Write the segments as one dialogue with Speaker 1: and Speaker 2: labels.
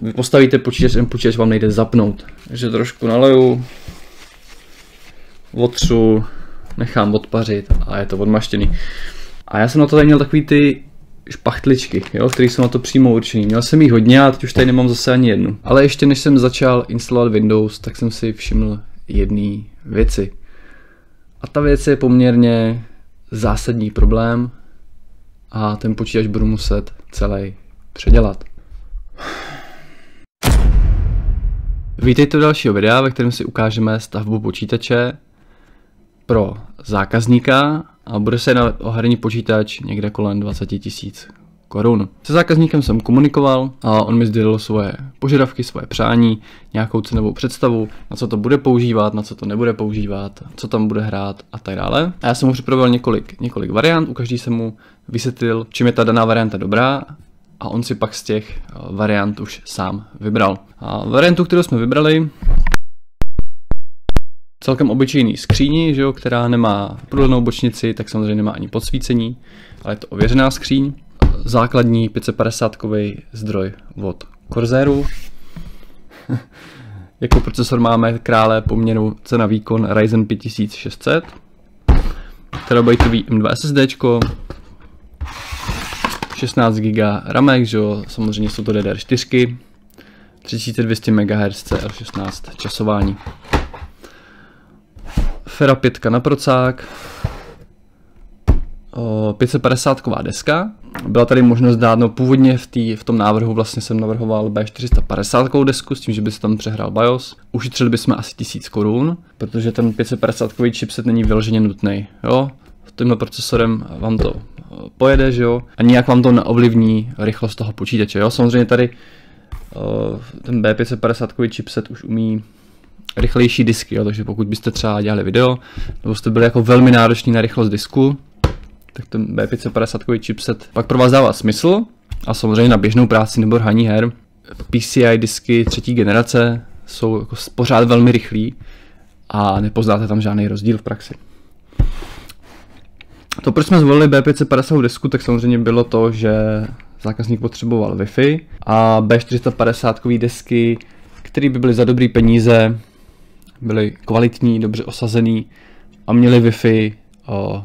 Speaker 1: Vy postavíte počítač, ten počítač vám nejde zapnout. Takže trošku naleju, otřu, nechám odpařit a je to odmaštěný. A já jsem na to tady měl takový ty špachtličky, jo, které jsou na to přímo určený. Měl jsem jich hodně a teď už tady nemám zase ani jednu. Ale ještě než jsem začal instalovat Windows, tak jsem si všiml jedné věci. A ta věc je poměrně zásadní problém a ten počítač budu muset celý předělat. Vítejte u dalšího videa, ve kterém si ukážeme stavbu počítače pro zákazníka a bude se jednat o herní počítač někde kolem 20 000 korun. Se zákazníkem jsem komunikoval a on mi sdělil svoje požadavky, svoje přání, nějakou cenovou představu, na co to bude používat, na co to nebude používat, co tam bude hrát a tak dále. A já jsem mu připravil několik variant, u každý jsem mu vysvětlil, čím je ta daná varianta dobrá a on si pak z těch variant už sám vybral. A variantu, kterou jsme vybrali, celkem obyčejný skříni, že jo, která nemá průhlednou bočnici, tak samozřejmě nemá ani podsvícení, ale je to ověřená skříň. Základní 550kový zdroj od Corsairu. Jako procesor máme krále poměru cena výkon Ryzen 5600. Terabajtový M2 SSDčko. 16 GB ramek, že jo, samozřejmě jsou to DDR4. 3200 MHz CL16 časování. Fera 5 na procák. 550ková deska. Byla tady možnost dát, no původně v tom návrhu vlastně jsem navrhoval B450kovou desku s tím, že by se tam přehrál BIOS. Ušetřili bychom asi 1000 korun, protože ten 550kový chipset není vyloženě nutný. Jo? Tímhle procesorem vám to pojede, že jo? A nijak vám to neovlivní rychlost toho počítače. Jo? Samozřejmě tady ten B550kový chipset už umí rychlejší disky, jo? Takže pokud byste třeba dělali video, nebo jste byli jako velmi nároční na rychlost disku, tak ten B550kový chipset pak pro vás dává smysl a samozřejmě na běžnou práci nebo hraní her. PCI disky třetí generace jsou jako pořád velmi rychlý a nepoznáte tam žádný rozdíl v praxi. To, proč jsme zvolili B550 disku, tak samozřejmě bylo to, že zákazník potřeboval Wi-Fi a B450kový desky, které by byly za dobrý peníze, byly kvalitní, dobře osazený a měly Wi-Fi.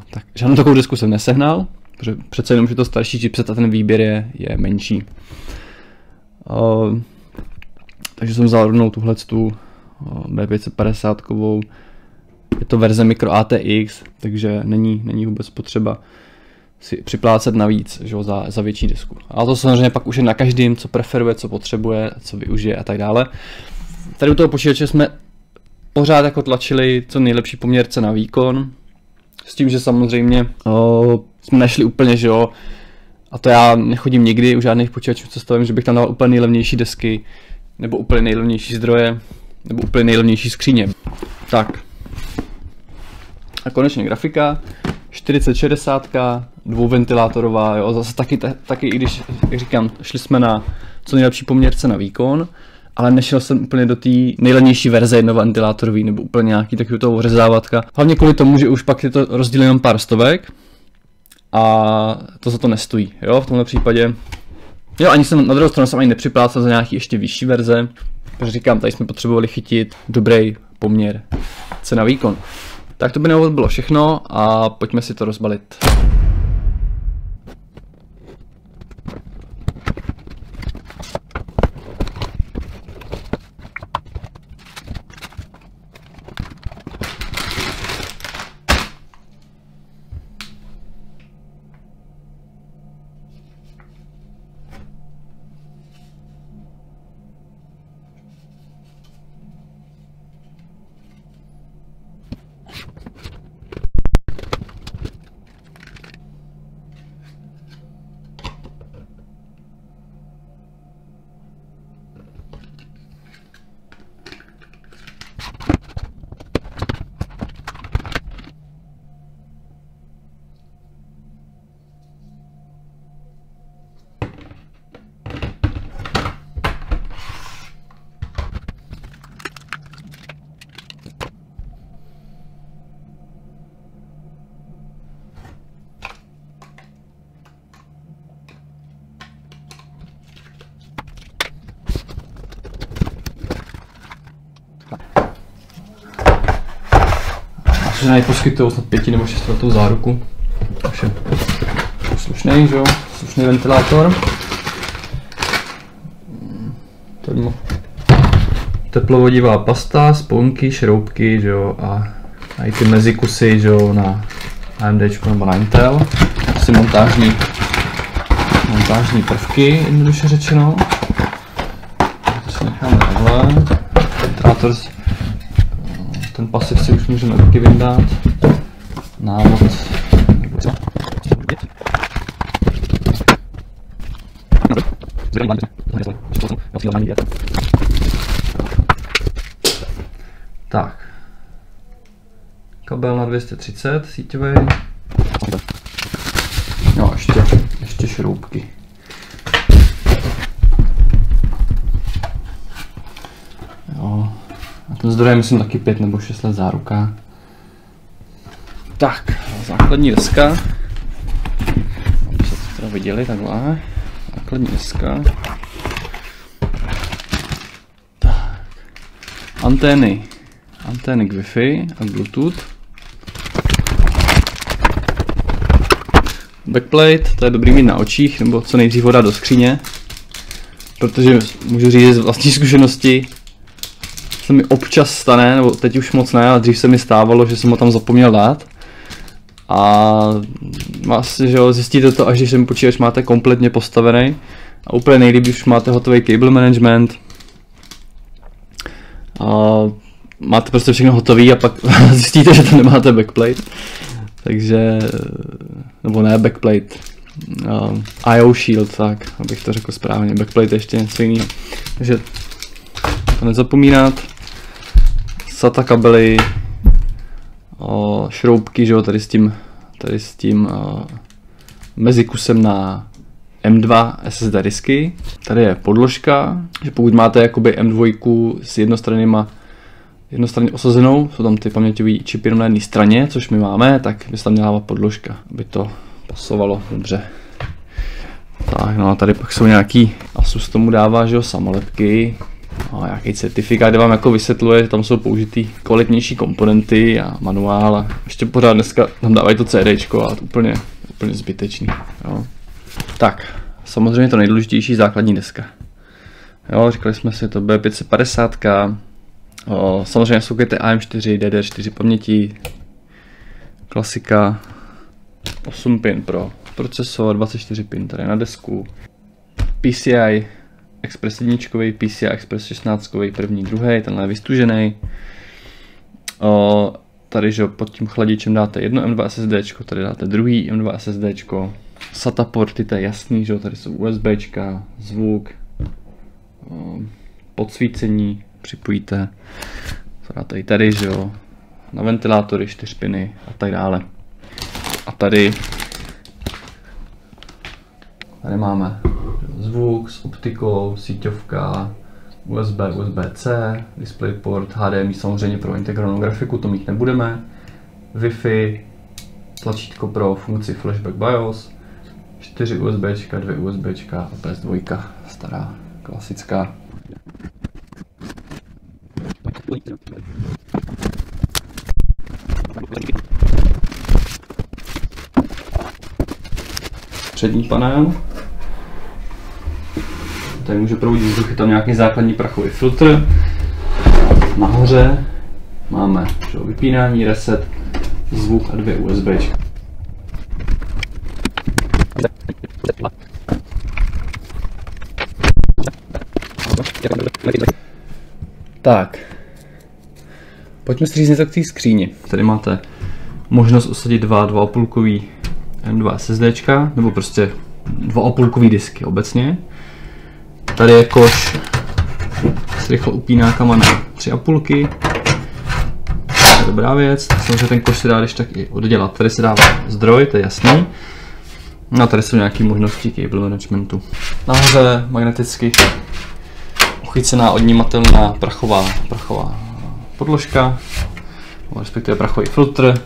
Speaker 1: Tak žádnou takovou desku jsem nesehnal, protože přece jenom, že to starší chipset a ten výběr je menší. Takže jsem vzal rovnou tuhletu B550kovou. Je to verze Micro ATX, takže není vůbec potřeba si připlácet navíc, že, za větší disku. A to samozřejmě pak už je na každém, co preferuje, co potřebuje, co využije a tak dále. Tady u toho počítače jsme pořád jako tlačili co nejlepší poměr cena výkon. S tím, že samozřejmě jsme nešli úplně, že jo, a to já nechodím nikdy u žádných počítačů, co stavím, že bych tam dal úplně nejlevnější desky, nebo úplně nejlevnější zdroje, nebo úplně nejlevnější skříně. Tak. A konečně grafika, 4060, dvouventilátorová, jo, zase taky, i když, jak říkám, šli jsme na co nejlepší poměr cena výkon, ale nešel jsem úplně do té nejlevnější verze jednoventilátorový nebo úplně nějaký takový toho ořezávatka. Hlavně kvůli tomu, že už pak je to rozdíl jenom pár stovek a to za to nestojí, jo, v tomhle případě. Jo, ani jsem na druhou stranu jsem ani nepřiplácal za nějaký ještě vyšší verze, protože říkám, tady jsme potřebovali chytit dobrý poměr cena výkon. Tak to by na úvod bylo všechno a pojďme si to rozbalit. že nejposkytují snad 5 nebo 6 letou záruku. Takže slušný, že jo, slušný ventilátor. Teplovodivá pasta, sponky, šroubky, že jo, a i ty mezikusy, že jo, na AMDčko nebo na Intel. Asi montážní prvky, jednoduše řečeno. To si necháme takhle. Ventilátor, ten pasiv si už můžeme taky vyndat. Návod. Tak. Kabel na 230 síťový. No, ještě šroubky. Jo. A ten zdroj je myslím taky 5 nebo 6 let záruka. Tak, základní deska. Abyste to teda viděli takhle. Základní deska. Tak. Antény k Wi-Fi a Bluetooth. Backplate, to je dobrý mít na očích, nebo co nejdřív ho dát do skříně. Protože můžu říct z vlastní zkušenosti, se mi občas stane, nebo teď už moc ne, ale dřív se mi stávalo, že jsem ho tam zapomněl dát. A vlastně, že jo, zjistíte to, až když ten počítač máte kompletně postavený. A úplně nejlíp, když máte hotový cable management. A máte prostě všechno hotový a pak zjistíte, že tam nemáte backplate. Takže, nebo ne backplate, IO shield, tak, abych to řekl správně, backplate je ještě něco jiného. Takže to nezapomínat. SATA kabely, šroubky, že jo, tady s tím mezikusem na M2 SSD disky. Tady je podložka, že pokud máte jakoby M2 s jednostranně osazenou, jsou tam ty paměťové čipy jenom na jedné straně, což my máme, tak by se tam měla podložka, aby to pasovalo dobře. Tak no a tady pak jsou nějaký, Asus tomu dává, že jo, samolepky, a nějaký certifikát, kde vám jako vysvětluje, že tam jsou použitý kvalitnější komponenty a manuál a ještě pořád dneska tam dávají to CDčko a to úplně zbytečný. Jo. Tak, samozřejmě to nejdůležitější základní deska. Jo, říkali jsme si to B550, samozřejmě jsou ty AM4, DDR4 paměti, klasika, 8 pin pro procesor, 24 pin tady na desku, PCI Express 1, PCI Express 16, první, druhý, tenhle je vystužený. Tady, že pod tím chladičem dáte jedno M2 SSD, tady dáte druhý M2 SSD. SATA porty, to je jasný, že tady jsou USBčka, zvuk, podsvícení, připojíte, co dáte i tady, že jo, na ventilátory, 4 piny a tak dále. A tady máme zvuk s optikou, síťovka, USB, USB-C, DisplayPort, HDMI samozřejmě pro integrovanou grafiku, to mít nebudeme, Wi-Fi, tlačítko pro funkci Flashback BIOS, 4 USBčka, 2 USBčka a PS2, stará, klasická. Přední panel. Tady může provodit vzduch, je tam nějaký základní prachový filtr. Nahoře máme vypínání, reset, zvuk a 2 USBčka. Tak, pojďme si říct něco k té skříni. Tady máte možnost usadit 2,5kový M2 SSDčka, nebo prostě 2,5kový disky obecně. Tady je koš s rychle upínákama na 3,5. To je dobrá věc. Samozřejmě ten koš se dá když tak i oddělat. Tady se dává zdroj, to je jasný. No a tady jsou nějaké možnosti cable managementu. Nahoře magneticky uchycená odnímatelná prachová podložka, respektive prachový filtr.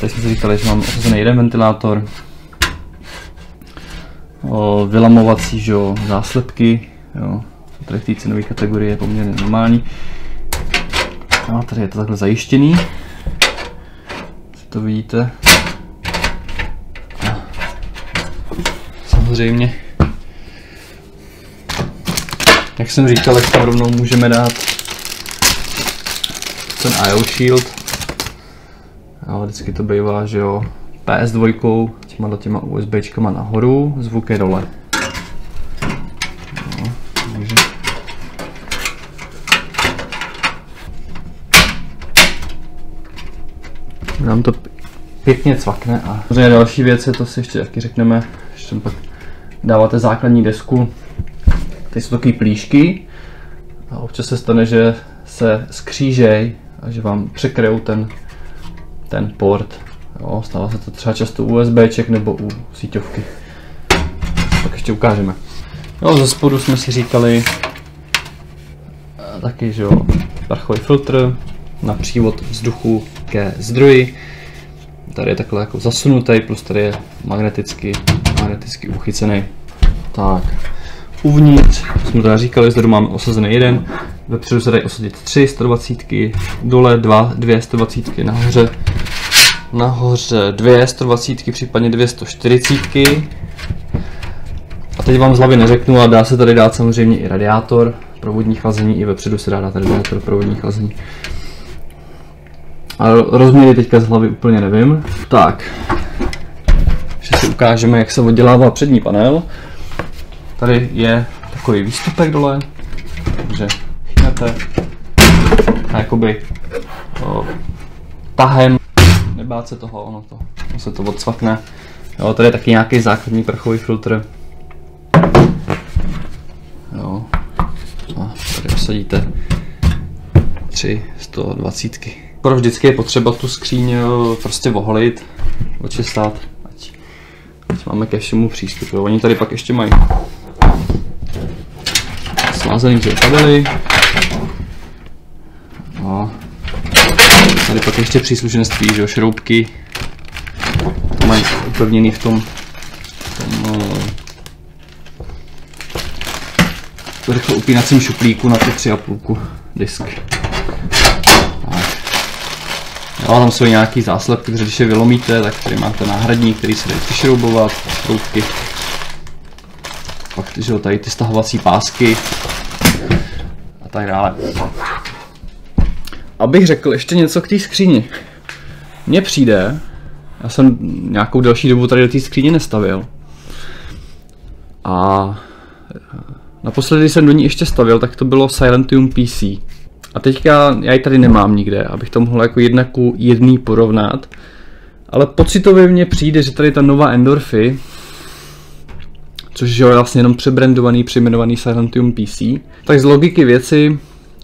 Speaker 1: Tady jsme si říkali, že mám osazený jeden ventilátor. Vylamovací, že jo, záslepky, jo. Tady v té cenové kategorii je poměrně normální. No, tady je to takhle zajištěný. to vidíte. A samozřejmě, jak jsem říkal, tak tam rovnou můžeme dát ten IO Shield. Jo, vždycky to bývá, že jo, PS2 těma USBčkama nahoru, zvuk je dole. No, takže nám to pěkně cvakne a samozřejmě další věc je, to si ještě taky řekneme, že tam pak dáváte základní desku. Tady jsou takové plíšky a občas se stane, že se skřížej a že vám překryjou ten port. Jo, stává se to třeba často u USBček nebo u síťovky. Tak ještě ukážeme. Jo, ze spodu jsme si říkali taky, že jo, prachový filtr na přívod vzduchu ke zdroji. Tady je takhle jako zasunutý, plus tady je magneticky uchycený. Tak, uvnitř jsme teda říkali, zde máme osazený jeden, vepředu se dají osadit 3 120, dole 2 120, nahoře 2 120, případně 2 140. A teď vám z hlavy neřeknu, a dá se tady dát samozřejmě i radiátor pro vodní chlazení, i vepředu se dá dát radiátor pro vodní chlazení. A rozměry teďka z hlavy úplně nevím. Tak, ještě si ukážeme, jak se oddělává přední panel. Tady je takový výstupek dole, takže chytnete a jakoby tahem, nebát se toho, ono se to odsvakne. Jo, tady je taky nějaký základní prachový filtr. Jo, a tady osadíte 3 120. Skoro vždycky je potřeba tu skříň prostě oholit, očesat, ať máme ke všemu přístup. Jo. Oni tady pak ještě mají slázený kabely. No. Tady pak ještě příslušenství, že jo, šroubky. To mají upevněný v tom rychle upínacím šuplíku na ty 3,5 disk. Jo, tam jsou nějaký záslepky, protože když je vylomíte, tak tady máte náhradní, který se dají přišroubovat, šroubky. Pak že jo, tady ty stahovací pásky a tak dále. Abych řekl ještě něco k té skříni. Mně přijde, já jsem nějakou delší dobu tady do té skříně nestavil. A naposledy, když jsem do ní ještě stavil, tak to bylo Silentium PC. A teďka já ji tady nemám nikde, abych to mohl jako 1:1 porovnat. Ale pocitově mně přijde, že tady ta nová Endorphy, což je vlastně jenom přejmenovaný Silentium PC, tak z logiky věci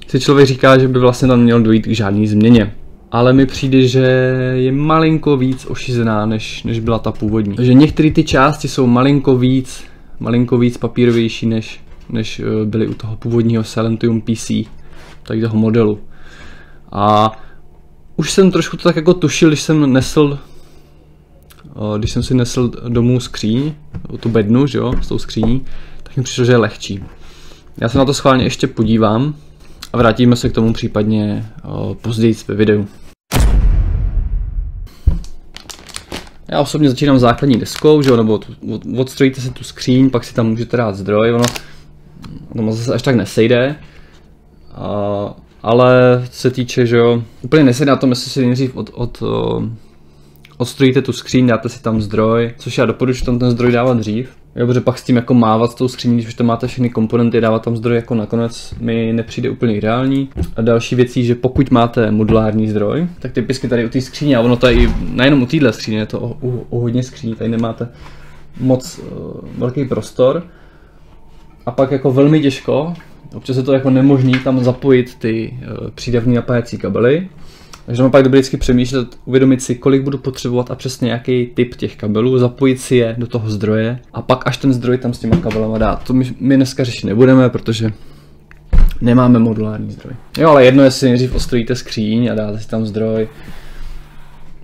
Speaker 1: si člověk říká, že by vlastně tam měl dojít k žádný změně. Ale mi přijde, že je malinko víc ošizená, než byla ta původní. Takže některé ty části jsou malinko víc papírovější, než byly u toho původního Silentium PC, tady toho modelu. A už jsem trošku to tak jako tušil, když jsem si nesl domů skříň, tu bednu, že jo, s tou skříní, tak mi přišlo, že je lehčí. Já se na to schválně ještě podívám a vrátíme se k tomu případně později ve videu. Já osobně začínám základní deskou, že jo, nebo odstrojíte si tu skříň, pak si tam můžete dát zdroj, ono zase až tak nesejde. Ale co se týče, že jo, úplně nesejde na tom, jestli si nejdřív odstrojíte tu skříň, dáte si tam zdroj, což já doporučuji tam ten zdroj dávat dřív. Jo, protože pak s tím jako mávat s tou skříní, když už tam máte všechny komponenty, dávat tam zdroj jako nakonec mi nepřijde úplně ideální. A další věcí, že pokud máte modulární zdroj, tak typicky tady u té skříně, a ono tady nejenom u téhle skříně, je to u hodně skříní, tady nemáte moc velký prostor. A pak jako velmi těžko, občas je to jako nemožný tam zapojit ty přídavní napájecí kabely. Takže mám pak dobrý vždycky přemýšlet, uvědomit si, kolik budu potřebovat a přesně jaký typ těch kabelů, zapojit si je do toho zdroje a pak až ten zdroj tam s těma kabelama dát. To my dneska řešit nebudeme, protože nemáme modulární zdroj. Jo, ale jedno, jestli nejdřív ostrojíte skříň a dáte si tam zdroj,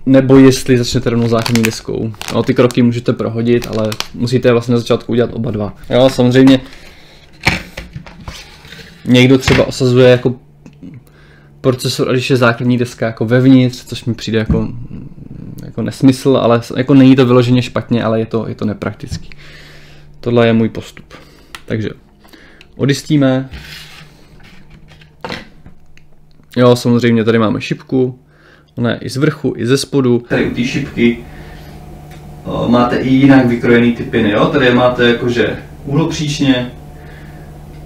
Speaker 1: nebo jestli začnete rovnou základní deskou. No, ty kroky můžete prohodit, ale musíte je vlastně na začátku udělat oba dva. Jo, samozřejmě někdo třeba osazuje jako procesor, a když je základní deska jako vevnitř, což mi přijde jako jako nesmysl, ale jako není to vyloženě špatně, ale je to nepraktický. Tohle je můj postup. Takže odjistíme. Jo, samozřejmě tady máme šipku. Ona je i z vrchu, i ze spodu. Tady u té šipky máte i jinak vykrojený ty piny, jo? Tady máte jakože úhlopříčně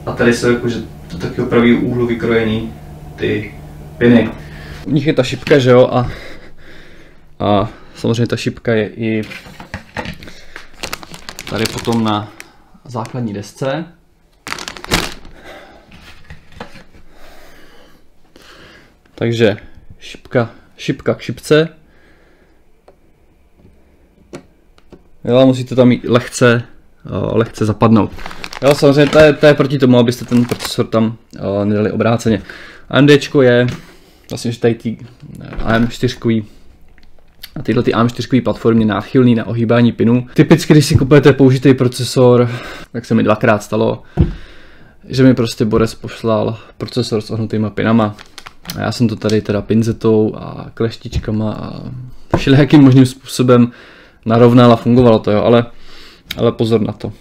Speaker 1: a tady jsou jakože do takového pravého úhlu vykrojený ty piny. U nich je ta šipka, že jo? A samozřejmě ta šipka je i tady potom na základní desce. Takže šipka k šipce. Jo, musíte tam mít lehce zapadnout. Jo, samozřejmě to je proti tomu, abyste ten procesor tam nedali obráceně. AMDčko je vlastně, že tady ty AM4 a tyhle ty AM4 platformy náchylný na ohýbání pinů. Typicky, když si kupujete použitý procesor, tak se mi dvakrát stalo, že mi prostě Borec poslal procesor s ohnutýma pinama. A já jsem to tady teda pinzetou a kleštičkama a všelijakým možným způsobem narovnal a fungovalo to, jo, ale pozor na to.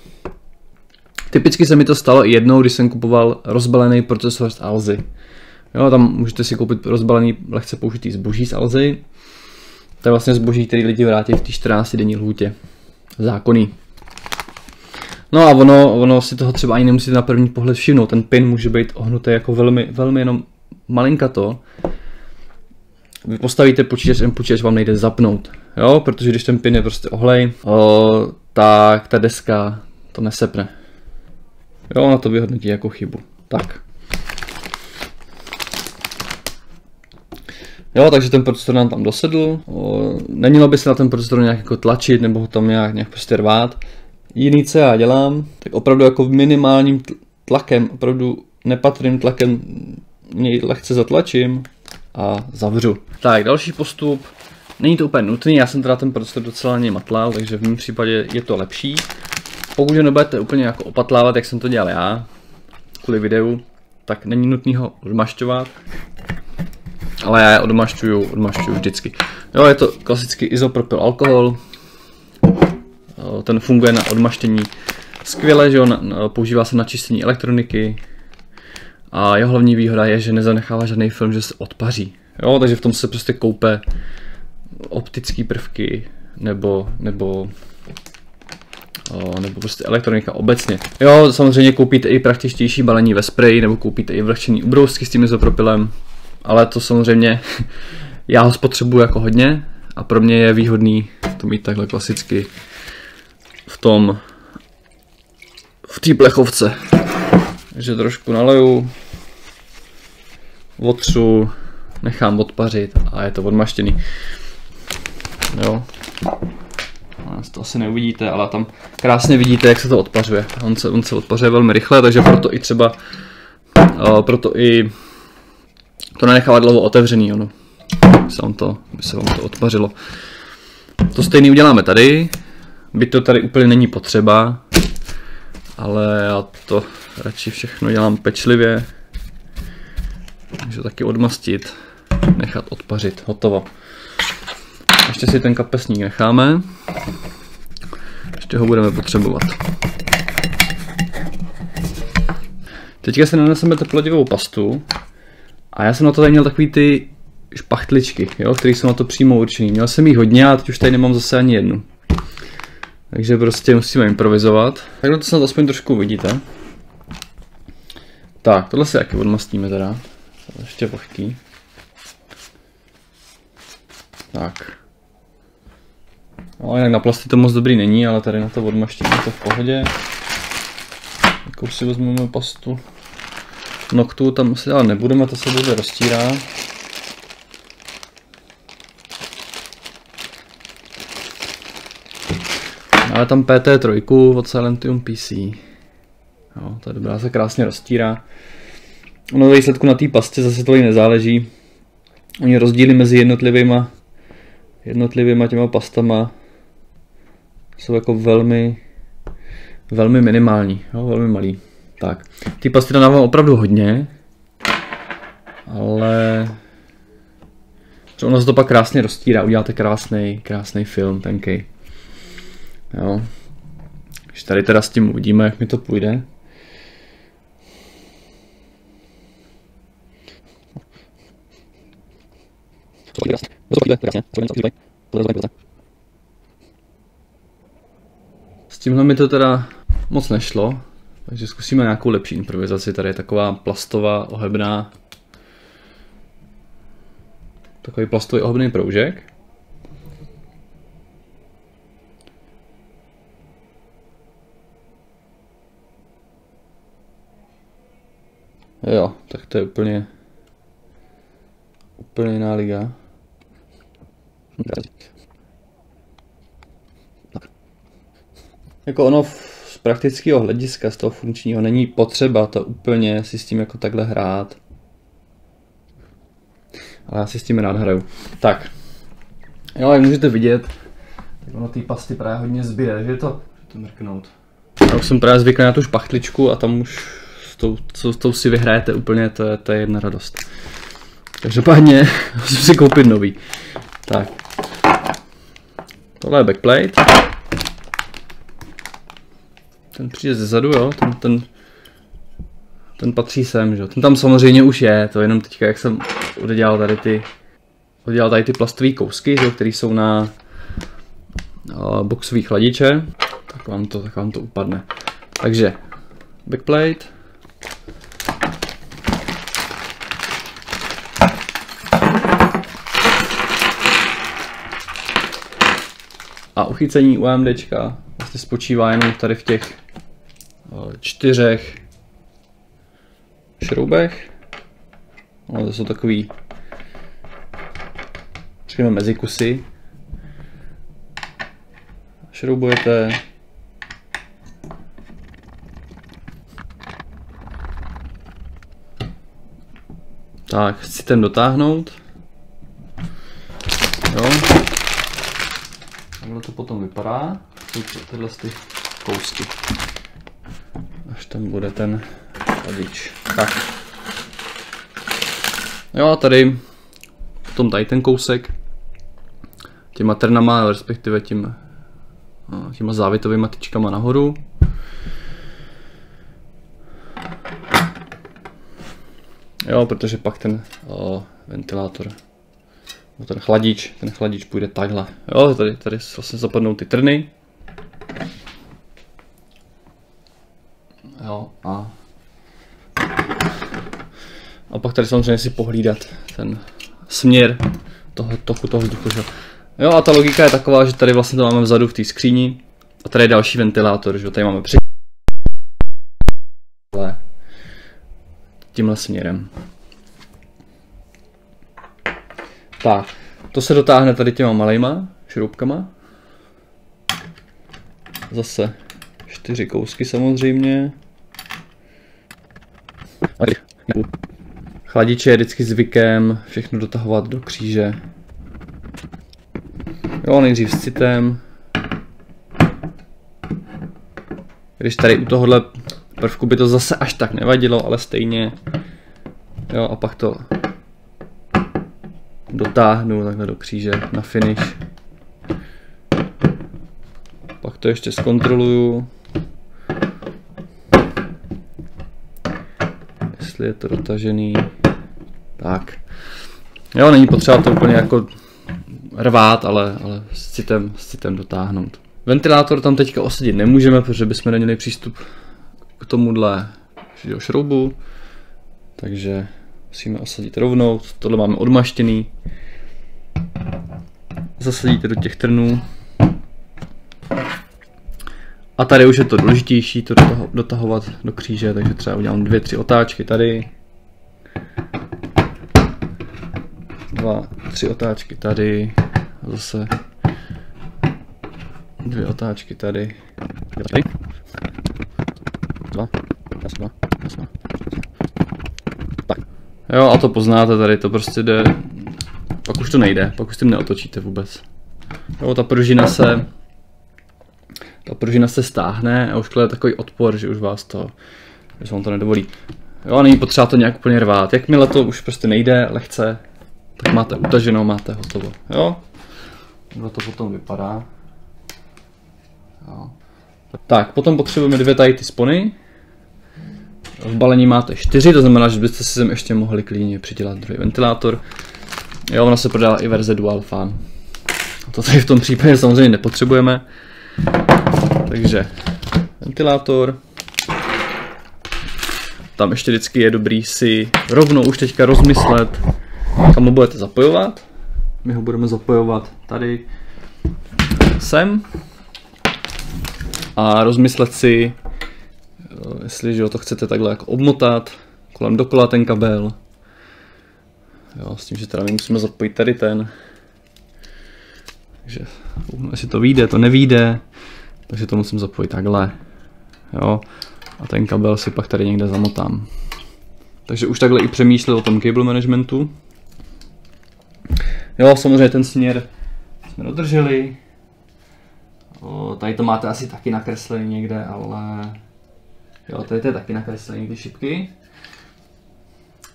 Speaker 1: Typicky se mi to stalo i jednou, když jsem kupoval rozbalený procesor z Alzy. Jo, tam můžete si koupit rozbalený lehce použitý zboží z Alzy. To je vlastně zboží, který lidi vrátí v té 14denní lhůtě. Zákonný. No a ono si toho třeba ani nemusíte na první pohled všimnout. Ten pin může být ohnutý jako velmi jenom malinkato. Vy postavíte počítač, ten počítač vám nejde zapnout. Jo, protože když ten pin je prostě ohlej, tak ta deska to nesepne. Jo, ona to vyhodnotí jako chybu. Tak. Jo, takže ten procesor nám tam dosedl. Nemělo by se na ten procesor nějak jako tlačit nebo ho tam nějak prostě rvát. Jiný, co já dělám, tak opravdu jako minimálním tlakem, opravdu nepatrným tlakem něj lehce zatlačím a zavřu. Tak, další postup. Není to úplně nutný, já jsem teda ten procesor docela na něj matlal, takže v mém případě je to lepší. Pokud ho nebudete úplně jako opatlávat, jak jsem to dělal já, kvůli videu, tak není nutný ho odmašťovat. Ale já je odmašťuju vždycky. Jo, je to klasický izopropyl alkohol. Ten funguje na odmaštění skvěle, že jo, používá se na čištění elektroniky. A jeho hlavní výhoda je, že nezanechává žádný film, že se odpaří. Jo, takže v tom se prostě koupe optické prvky nebo prostě elektronika obecně. Jo, samozřejmě koupíte i praktičtější balení ve spreji, nebo koupíte i vlhčený ubrousky s tím izopropylem, ale to samozřejmě já ho spotřebuji jako hodně a pro mě je výhodný to mít takhle klasicky v té plechovce. Takže trošku naleju, otřu, nechám odpařit a je to odmaštěný. Jo. To asi neuvidíte, ale tam krásně vidíte, jak se to odpařuje. On se odpařuje velmi rychle, takže proto i to nenechávat dlouho otevřený, ono. By se vám to odpařilo. To stejný uděláme tady. Byť to tady úplně není potřeba, ale já to radši všechno dělám pečlivě. Takže taky odmastit, nechat odpařit, hotovo. Ještě si ten kapesník necháme. Ještě ho budeme potřebovat. Teďka si naneseme teplodivou pastu. A já jsem na to tady měl takový ty špachtličky, jo, které jsou na to přímo určený. Měl jsem jich hodně a teď už tady nemám zase ani jednu. Takže prostě musíme improvizovat. Takhle to snad aspoň trošku vidíte. Tak, tohle si taky odmastíme teda. Ještě vlhký. Tak. No, jinak na plasty to moc dobrý není, ale tady na to odmaštíme to v pohodě. Jakou si vezmeme pastu. Noktu tam asi ale nebudeme, to se dobře roztírá. Ale tam PT3 od Silentium PC. Jo, to je dobrá, se krásně roztírá. Ono ve výsledku na té pastě zase tolik nezáleží. Oni rozdíly mezi jednotlivýma těma pastama jsou jako velmi minimální, jo, velmi malý. Tak, ty pasty dávám opravdu hodně, ale Že ono se to pak krásně roztírá, uděláte krásný film, tenkej. Jo. Když tady teda s tím uvidíme, jak mi to půjde. S tímhle mi to teda moc nešlo, takže zkusíme nějakou lepší improvizaci. Tady je taková plastová, ohebná, takový plastový ohebný proužek. Jo, tak to je úplně jiná liga. Jako ono z praktického hlediska, z toho funkčního, není potřeba to úplně si s tím jako takhle hrát. Ale já si s tím rád hraju. Tak. Jo, jak můžete vidět, tak ono té pasty právě hodně zbyde, že je to mrknout. Já už jsem právě zvyklý na tu špachtličku a tam už s tou si vyhrajete úplně, to je jedna radost. Každopádně musím si koupit nový. Tak. Tohle je backplate. Ten přijde zezadu, jo, ten patří sem, že? Ten tam samozřejmě už je, to jenom teďka, jak jsem oddělal tady ty plastové kousky, které jsou na boxový chladiče, tak vám to upadne. Takže backplate. A uchycení UMDčka vlastně spočívá jenom tady v těch 4 šroubech. No, to jsou takový, řekněme, mezikusy. Šroubujete. Tak, chci ten dotáhnout. Jo. Takhle to potom vypadá. Tyhle ty kousky. Až tam bude ten chladič. Tak. Jo a tady potom tady ten kousek těma trnama, respektive těma závětovými tyčkama nahoru. Jo, protože pak ten ventilátor, ten chladič půjde takhle. Jo, tady vlastně zapadnou ty trny. Jo, a pak tady samozřejmě si pohlídat ten směr toku toho vzduchu. Že? Jo, a ta logika je taková, že tady vlastně to máme vzadu v té skříni a tady je další ventilátor, že tady máme tímhle směrem. Tak, to se dotáhne tady těma malejma šroubkama. Zase 4 kousky samozřejmě. Chladiče je vždycky zvykem všechno dotahovat do kříže. Jo, nejdřív s citem. Když tady u tohohle prvku by to zase až tak nevadilo, ale stejně. Jo, a pak to dotáhnu takhle do kříže na finish. Pak to ještě zkontroluju. Jestli je to dotažený. Tak. Jo, není potřeba to úplně jako rvát, ale s citem dotáhnout. Ventilátor tam teďka osadit nemůžeme, protože bychom neměli přístup k tomuhle šroubu. Takže musíme osadit rovnou. Tohle máme odmaštěný. Zasadíte do těch trnů. A tady už je to důležitější, to dotahovat do kříže, takže třeba udělám 2-3 otáčky tady. 2-3 otáčky tady. Zase 2 otáčky tady. 2. Tak. Jo, a to poznáte tady, to prostě jde. Pak už to nejde, pak už s tím neotočíte vůbec. Jo, ta pružina se stáhne a už je takový odpor, že už vám to nedovolí. Jo, není potřeba to nějak úplně rvát. Jakmile to už prostě nejde lehce, tak máte utaženo, máte hotovo. Jo? Takhle to potom vypadá. Jo. Tak, potom potřebujeme 2 tady ty spony. V balení máte 4, to znamená, že byste si sem ještě mohli klidně přidělat druhý ventilátor. Jo, ona se prodala i verze Dual Fan. To tady v tom případě samozřejmě nepotřebujeme. Takže ventilátor. Tam ještě vždycky je dobrý si rovnou už teďka rozmyslet, kam ho budete zapojovat. My ho budeme zapojovat tady sem. A rozmyslet si, jestli to chcete takhle jako obmotat, kolem dokola ten kabel. Jo, s tím, že teda my musíme zapojit tady ten. Takže jestli to vyjde, to nevyjde. Takže to musím zapojit takhle. Jo. A ten kabel si pak tady někde zamotám. Takže už takhle i přemýšlel o tom cable managementu. Jo, samozřejmě ten směr jsme dodrželi. Tady to máte asi taky nakreslený někde, ale jo, tady to je taky nakreslený ty šipky.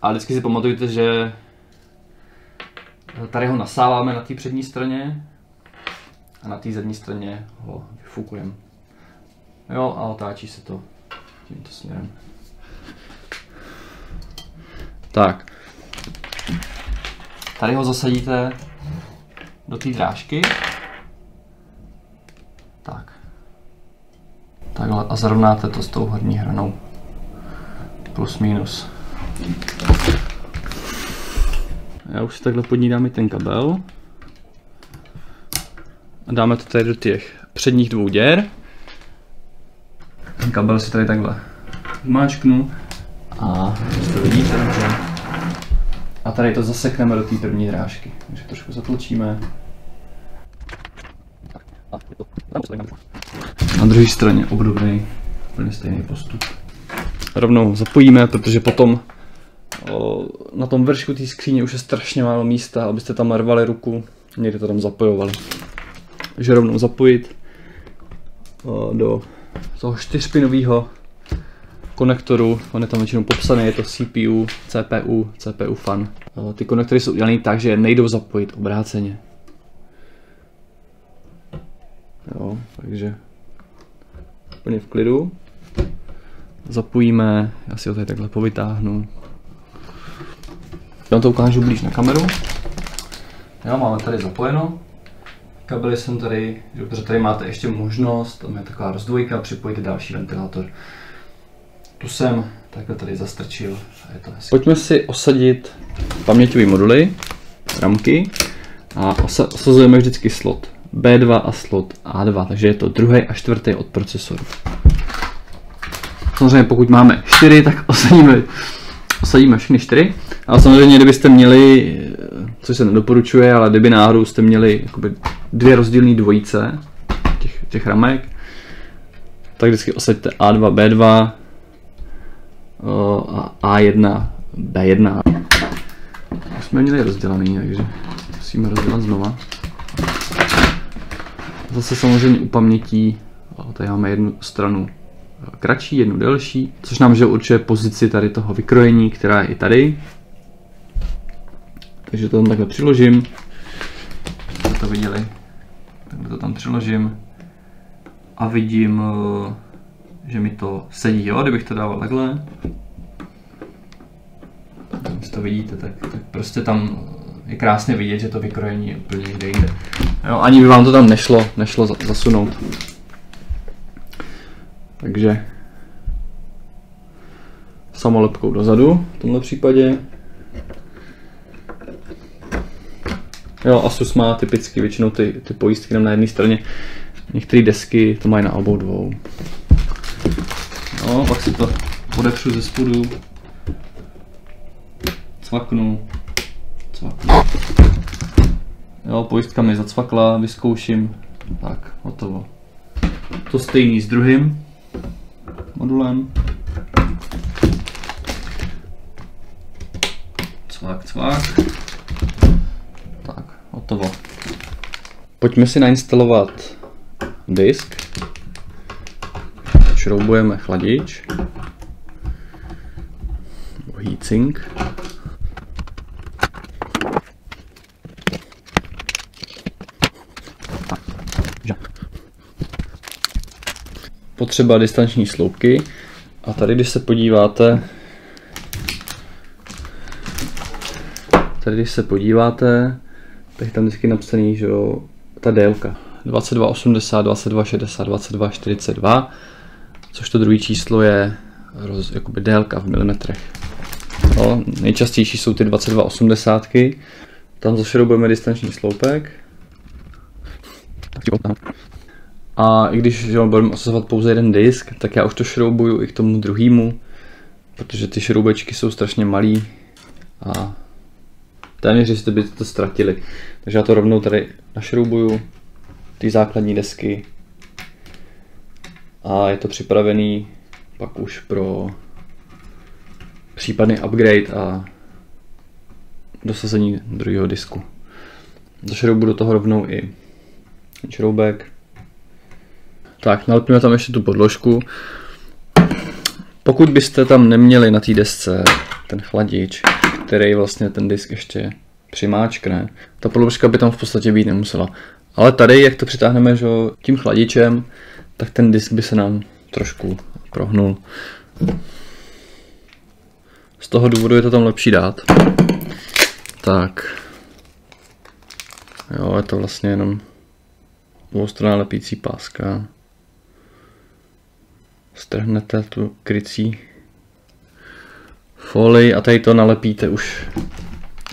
Speaker 1: A vždycky si pamatujte, že tady ho nasáváme na té přední straně a na té zadní straně ho vyfukujeme. Jo, a otáčí se to tímto směrem. Tak. Tady ho zasadíte do té drážky. Tak. Takhle a zrovnáte to s tou horní hranou. Plus minus. Já už si takhle pod ní dám i ten kabel. A dáme to tady do těch předních 2 děr. Ten kabel si tady takhle vmáčknu a to vidíte, že... A tady to zasekneme do té první drážky. Takže trošku zatlačíme. Na druhé straně obdobný, úplně stejný postup. Rovnou zapojíme, protože potom na tom vršku té skříně už je strašně málo místa, abyste tam narvali ruku, někde to tam zapojovali. Takže rovnou zapojit do toho 4pinového konektoru, on je tam většinou popsaný, je to CPU, CPU fan. Ty konektory jsou udělané tak, že nejdou zapojit obráceně. Jo, takže úplně v klidu. Zapojíme, já si ho tady takhle povytáhnu. Já to ukážu blíž na kameru. Jo, máme tady zapojeno. Kabely jsem tady, protože tady máte ještě možnost, tam je taková rozdvojka, připojit další ventilátor. Tu jsem takhle tady zastrčil a je to hezky. Pojďme si osadit paměťové moduly, ramky a osazujeme vždycky slot B2 a slot A2, takže je to 2. a 4. od procesoru. Samozřejmě pokud máme 4, tak osadíme všechny 4, ale samozřejmě kdybyste měli, což se nedoporučuje, ale kdyby náhodou jste měli jakoby 2 rozdílné dvojice těch ramek, tak vždycky osaďte A2, B2 a A1, B1. Už jsme měli rozdělaný, takže musíme rozdělat znova. Zase samozřejmě u pamětí, tady máme jednu stranu kratší, jednu delší, což nám že určuje pozici tady toho vykrojení, která je i tady. Takže to tam takhle přiložím. Jste to viděli. Takhle to tam přiložím. A vidím, že mi to sedí, jo, kdybych to dával takhle. Když to vidíte, tak prostě tam je krásně vidět, že to vykrojení je úplně někde jinde. Jo, ani by vám to tam nešlo zasunout. Takže samolepkou dozadu v tomhle případě. Jo, Asus má typicky většinou ty pojistky na jedné straně. Některé desky to mají na obou dvou. No, pak si to podepřu ze spodu. Cvaknu. Jo, pojistka mi zacvakla, vyzkouším. Tak, hotovo. To stejný s druhým modulem. Cvak. Tak, hotovo. Pojďme si nainstalovat disk. Šroubujeme chladič. Heatsink. potřeba distanční sloupky. A tady, když se podíváte, tak je tam vždycky napsaný, že jo, ta délka. 2280, 2260, 2242, což to druhé číslo je jakoby délka v milimetrech. No, nejčastější jsou ty 2280. Tam zašroubujeme distanční sloupek. A i když že budeme osazovat pouze jeden disk, tak já už to šroubuju i k tomu druhému, protože ty šroubečky jsou strašně malý a téměř jste by to ztratili. Takže já to rovnou tady našroubuju, ty základní desky, a je to připravený pak už pro případný upgrade a dosazení druhého disku. Zašroubuju do toho rovnou i šroubek. Tak, nalepíme tam ještě tu podložku. Pokud byste tam neměli na té desce ten chladič, který vlastně ten disk ještě přimáčkne, ta podložka by tam v podstatě být nemusela. Ale tady, jak to přitáhneme že, tím chladičem, tak ten disk by se nám trošku prohnul. Z toho důvodu je to tam lepší dát. Tak. Jo, je to vlastně jenom dvoustranná lepící páska. Strhnete tu krycí folii a tady to nalepíte už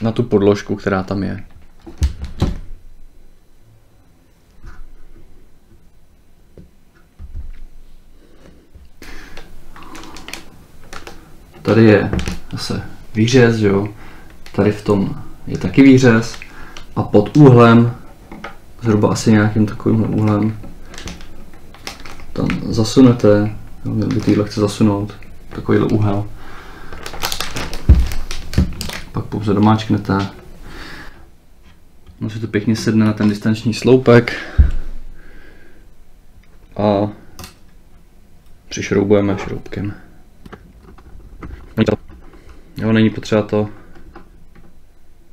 Speaker 1: na tu podložku, která tam je. Tady je zase výřez, že jo? Tady v tom je taky výřez a pod úhlem, zhruba asi nějakým takovým úhlem, tam zasunete, měl by týhle chce zasunout, takovýhle úhel. Pak pouze domáčknete. No se to pěkně sedne na ten distanční sloupek a přišroubujeme šroubkem. Jo, není potřeba to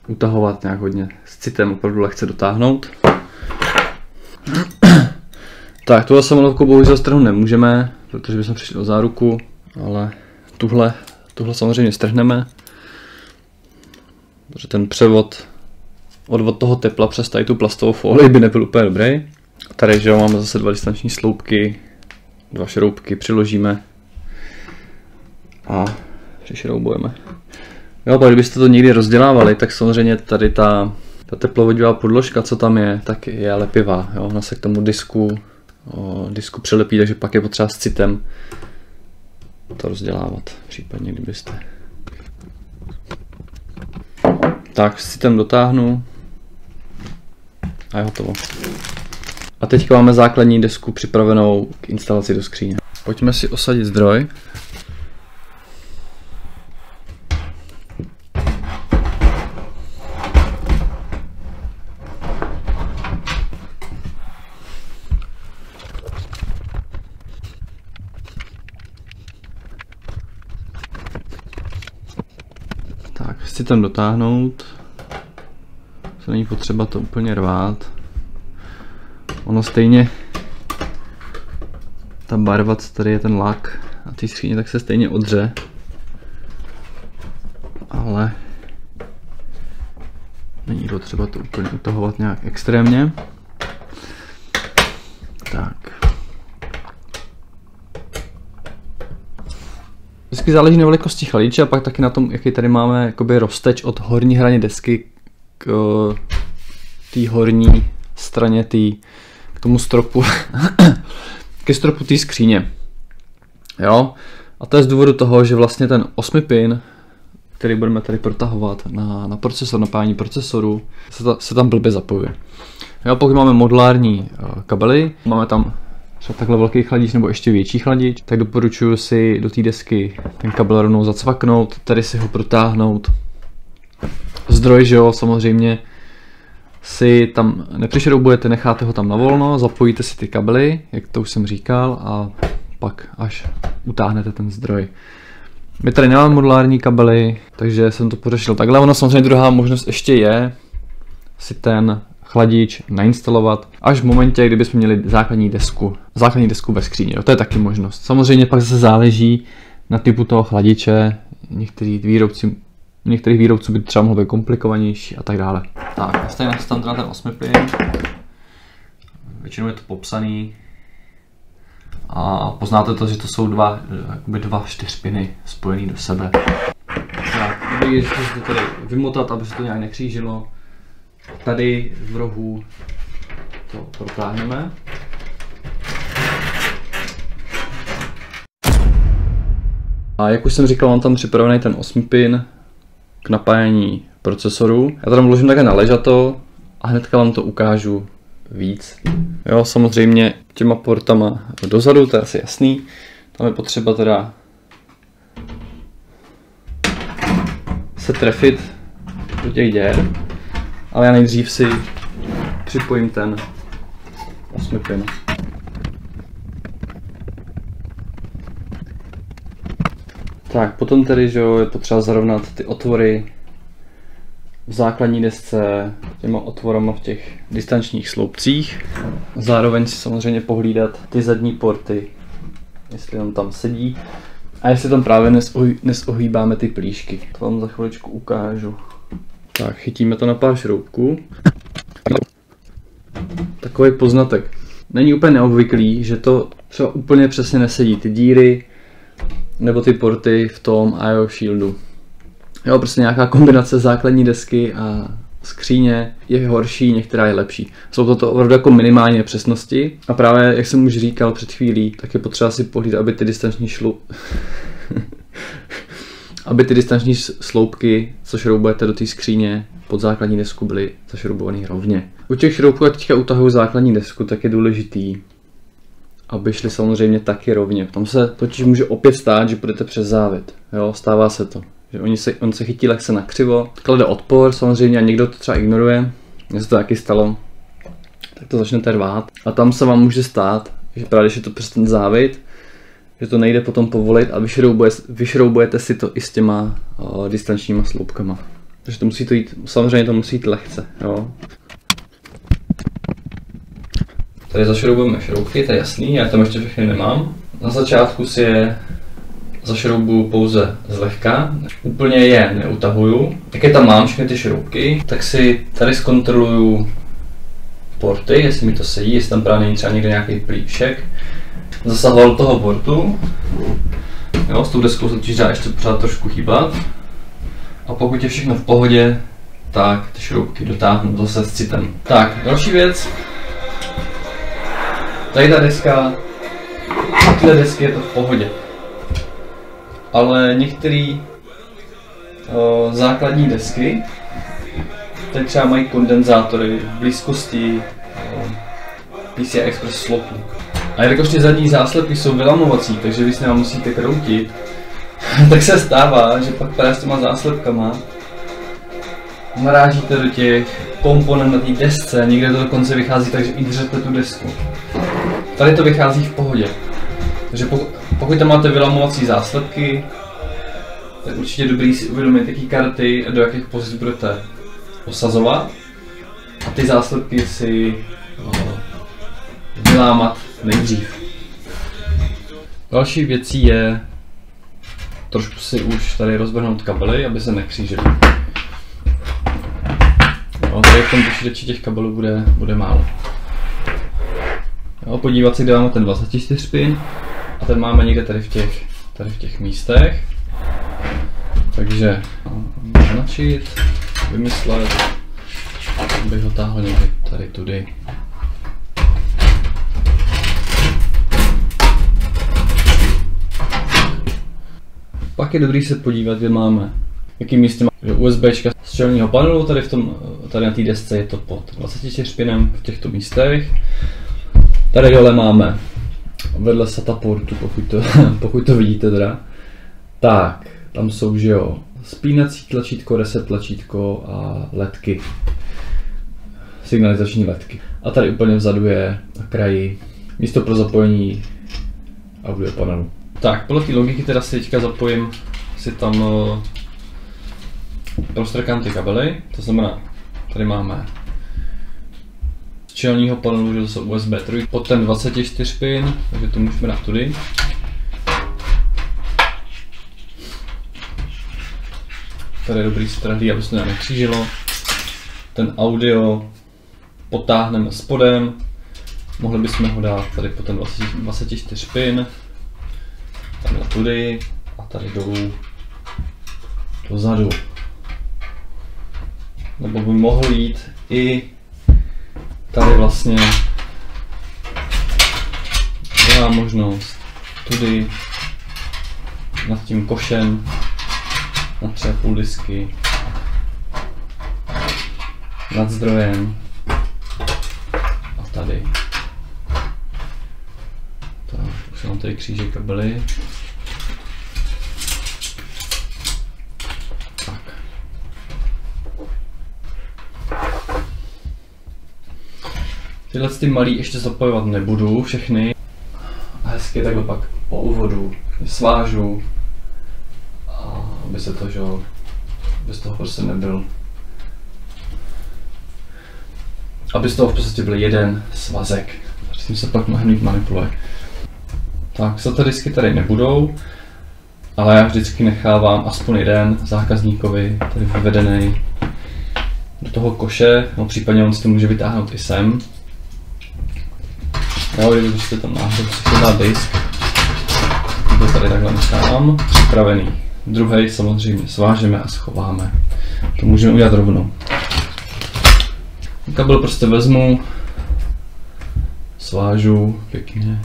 Speaker 1: utahovat nějak hodně. S citem opravdu lehce dotáhnout. Tak, tuhle samolepku bohužel strhnout nemůžeme, protože bychom přišli o záruku, ale tuhle samozřejmě strhneme, protože ten převod odvod toho tepla přes tady tu plastovou folii by nebyl úplně dobrý. Tady, že jo, máme zase dva distanční sloupky, dva šroubky, přiložíme a přišroubujeme. Jo, pak kdybyste to někdy rozdělávali, tak samozřejmě tady ta teplovodivá podložka, co tam je, tak je lepivá. Jo? Ona se k tomu disku přilepí, takže pak je potřeba s citem to rozdělávat, případně kdybyste. Tak, s citem dotáhnu a je hotovo. A teď máme základní desku připravenou k instalaci do skříně. Pojďme si osadit zdroj. Tak, chci tam dotáhnout, se není potřeba to úplně rvát. Ono stejně, ta barva, co tady je ten lak na té skříně, tak se stejně odře. Ale není potřeba to úplně utahovat nějak extrémně. Tak. Vždycky záleží na velikosti chladiče a pak taky na tom, jaký tady máme jakoby rozteč od horní hraně desky k té horní straně k tomu stropu, ke stropu té skříně. Jo? A to je z důvodu toho, že vlastně ten 8 pin, který budeme tady protahovat na procesor, napájení procesoru, se tam blbě zapojuje. Jo, pokud máme modulární kabely, máme tam třeba takhle velký chladič nebo ještě větší chladič, tak doporučuji si do té desky ten kabel rovnou zacvaknout, tady si ho protáhnout. Zdroj, že jo, samozřejmě si tam nepřišroubujete, necháte ho tam na volno, zapojíte si ty kabely, jak to už jsem říkal, a pak až utáhnete ten zdroj. My tady nemáme modulární kabely, takže jsem to pořešil takhle. Ono samozřejmě druhá možnost ještě je si ten chladič nainstalovat až v momentě, kdybychom měli základní desku ve skříni. To je taky možnost. Samozřejmě pak zase záleží na typu toho chladiče. Některých výrobců by třeba mohlo být komplikovanější a tak dále. Tak, stejně na ten 8 pin. Většinou je to popsaný. A poznáte to, že to jsou dva 4-piny spojený do sebe. Tak, když to tady vymotat, aby se to nějak nekřížilo. Tady v rohu to protáhneme. A jak už jsem říkal, mám tam připravený ten 8 pin k napájení procesoru. Já to tam vložím takhle na ležato a hnedka vám to ukážu víc. Jo, samozřejmě těma portama dozadu, to je asi jasný. Tam je potřeba teda se trefit do těch děr, ale já nejdřív si připojím ten 8 pin. Tak, potom tedy, že jo, je potřeba zarovnat ty otvory v základní desce těma otvorama v těch distančních sloupcích. Zároveň si samozřejmě pohlídat ty zadní porty, jestli on tam sedí a jestli tam právě nesohýbáme ty plíšky. To vám za chviličku ukážu. Tak, chytíme to na pár šroubků. Takový poznatek. Není úplně neobvyklý, že to třeba úplně přesně nesedí, ty díry nebo ty porty v tom IO Shieldu. Jo, prostě nějaká kombinace základní desky a skříně je horší, některá je lepší. Jsou to opravdu jako minimální nepřesnosti a právě, jak jsem už říkal před chvílí, tak je potřeba si pohlídat, aby ty distanční sloupky, co šroubujete do té skříně pod základní desku, byly zašroubované rovně. U těch šroubků, jak teďka utahuji základní desku, tak je důležitý, aby šly samozřejmě taky rovně. Tam se totiž může opět stát, že budete přes závit. Jo, stává se to. Že on se chytí lehce na křivo, klade odpor samozřejmě a někdo to třeba ignoruje. Mně se to taky stalo. Tak to začnete rvát. A tam se vám může stát, že právě když je to přes ten závit, že to nejde potom povolit a vyšroubujete si to i s těma distančníma sloupkama. Takže to musí to jít, samozřejmě to musí jít lehce. Jo. Tady zašroubujeme šroubky, to je jasný, já tam ještě všechny nemám. Na začátku si je zašroubuju pouze zlehka, úplně je neutahuju. Jak je tam mám všechny ty šroubky, tak si tady zkontroluju porty, jestli mi to sedí, jestli tam právě není třeba někde nějaký plíšek. Zasahoval do toho portu, jo, s tou deskou se totiž dá ještě pořád trošku hýbat. A pokud je všechno v pohodě, tak ty šroubky dotáhnu zase s citem. Tak, další věc. Tady ta deska, u téhle desky je to v pohodě. Ale některé základní desky, tady třeba mají kondenzátory v blízkosti PCI Express slotů. A jelikož ty zadní záslepky jsou vylamovací, takže vy s nimi musíte kroutit, tak se stává, že pak právě s těma záslepkama narážíte do těch komponent na té desce, někde to dokonce vychází tak, že i dřete tu desku. Tady to vychází v pohodě. Takže pokud tam máte vylamovací záslepky, tak určitě dobrý si uvědomit, jaký karty a do jakých pozic budete osazovat. A ty záslepky si vylámat nejdřív. Další věcí je trošku si už tady rozvrhnout kabely, aby se nekřížily. No, tady v tom počítači těch kabelů bude málo. Jo, podívat se, kde máme ten 24 pin a ten máme někde tady v těch místech. Takže načít, vymyslet, abych ho táhl někde tady tudy. Pak je dobrý se podívat, kde máme, jaký místě máme USBčka z čelního panelu, tady na té desce je to pod 24 pinem v těchto místech. Tady dole máme vedle SATA portu, pokud to vidíte teda. Tak, tam jsou, že jo, spínací tlačítko, reset tlačítko a ledky. Signalizační ledky. A tady úplně vzadu je na kraji místo pro zapojení audio panelu. Tak, podle té logiky teda si teďka zapojím si tam roztrkám ty kabely, to znamená, tady máme čelního panelu, že jsou USB 3 pod ten 24 pin, takže to můžeme dát tudy. Tady je dobrý strahy, aby se to nekřížilo. Ten audio potáhneme spodem. Mohli bychom ho dát tady po ten 24 pin. Tamhle tudy a tady dolů dozadu. Nebo by mohl jít i tady vlastně druhá možnost tudy nad tím košem na 3,5 disky nad zdrojem a tady. Tak, už mám tady kříže kabely. Tak. Tyhle ty malý ještě zapojovat nebudu všechny. A hezky takhle pak po úvodu svážu, aby se to, že bez toho prostě nebyl. Aby z toho v podstatě byl jeden svazek. S tím se pak mnohem líp manipuluje. Tak, satadisky tady nebudou, ale já vždycky nechávám aspoň jeden zákazníkovi tady vyvedený do toho koše, no případně on si to může vytáhnout i sem. Jo, když jste tam náhodou si dá disk, to tady takhle nechám připravený. Druhý samozřejmě svážeme a schováme. To můžeme udělat rovnou. Kabel prostě vezmu, svážu pěkně.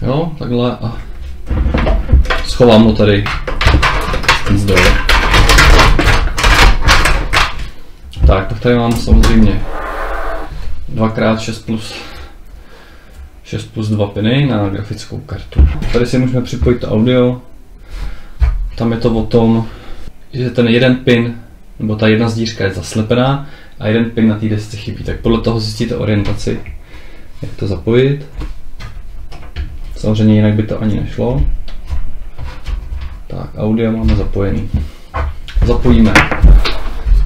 Speaker 1: Jo, takhle a schovám ho tady zdroj. Tak, pak tady mám samozřejmě 2x6 plus 2 piny na grafickou kartu. Tady si můžeme připojit to audio. Tam je to o tom, že ten jeden pin, nebo ta jedna zdířka je zaslepená a jeden pin na té desce chybí. Tak podle toho zjistíte orientaci, jak to zapojit. Samozřejmě jinak by to ani nešlo. Tak, audio máme zapojený. Zapojíme